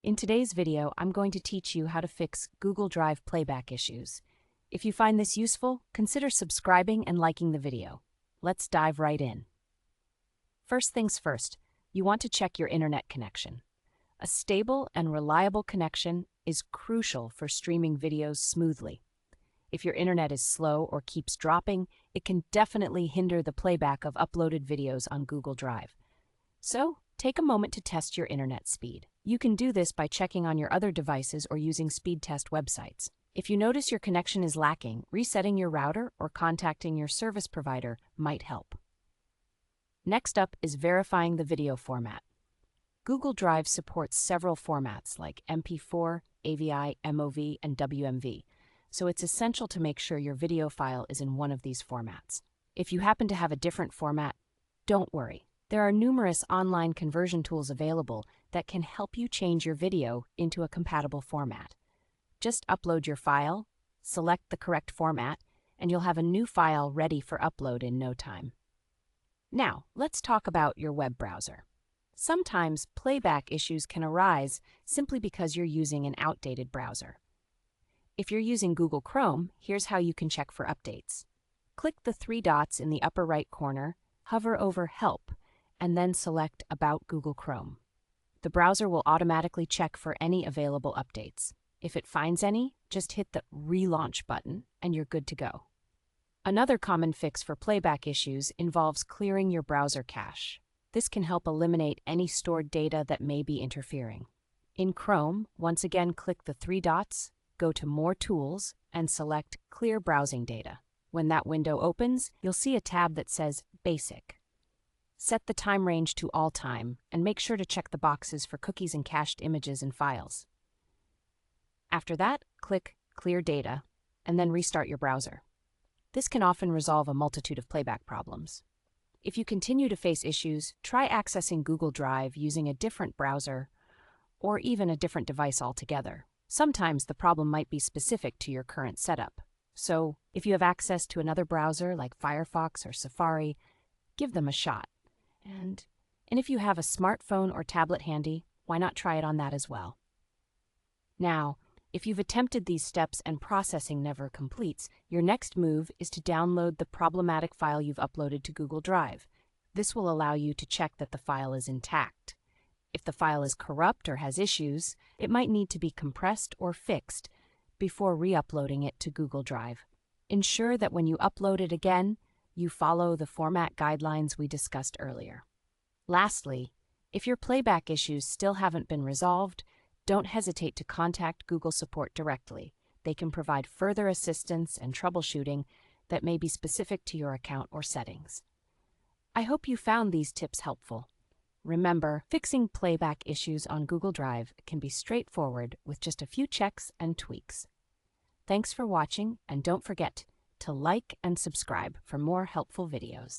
In today's video, I'm going to teach you how to fix Google Drive playback issues. If you find this useful, consider subscribing and liking the video. Let's dive right in. First things first, you want to check your internet connection. A stable and reliable connection is crucial for streaming videos smoothly. If your internet is slow or keeps dropping, it can definitely hinder the playback of uploaded videos on Google Drive. So, take a moment to test your internet speed. You can do this by checking on your other devices or using speed test websites. If you notice your connection is lacking, resetting your router or contacting your service provider might help. Next up is verifying the video format. Google Drive supports several formats like MP4, AVI, MOV, and WMV, so it's essential to make sure your video file is in one of these formats. If you happen to have a different format, don't worry. There are numerous online conversion tools available that can help you change your video into a compatible format. Just upload your file, select the correct format, and you'll have a new file ready for upload in no time. Now, let's talk about your web browser. Sometimes playback issues can arise simply because you're using an outdated browser. If you're using Google Chrome, here's how you can check for updates. Click the three dots in the upper right corner, hover over Help, and then select About Google Chrome. The browser will automatically check for any available updates. If it finds any, just hit the Relaunch button and you're good to go. Another common fix for playback issues involves clearing your browser cache. This can help eliminate any stored data that may be interfering. In Chrome, once again click the three dots, go to More Tools, and select Clear Browsing Data. When that window opens, you'll see a tab that says Basic. Set the time range to all time, and make sure to check the boxes for cookies and cached images and files. After that, click Clear Data, and then restart your browser. This can often resolve a multitude of playback problems. If you continue to face issues, try accessing Google Drive using a different browser or even a different device altogether. Sometimes the problem might be specific to your current setup. So, if you have access to another browser like Firefox or Safari, give them a shot. And if you have a smartphone or tablet handy, why not try it on that as well? Now, if you've attempted these steps and processing never completes, your next move is to download the problematic file you've uploaded to Google Drive. This will allow you to check that the file is intact. If the file is corrupt or has issues, it might need to be compressed or fixed before re-uploading it to Google Drive. Ensure that when you upload it again, you follow the format guidelines we discussed earlier. Lastly, if your playback issues still haven't been resolved, don't hesitate to contact Google Support directly. They can provide further assistance and troubleshooting that may be specific to your account or settings. I hope you found these tips helpful. Remember, fixing playback issues on Google Drive can be straightforward with just a few checks and tweaks. Thanks for watching, and don't forget to like and subscribe for more helpful videos.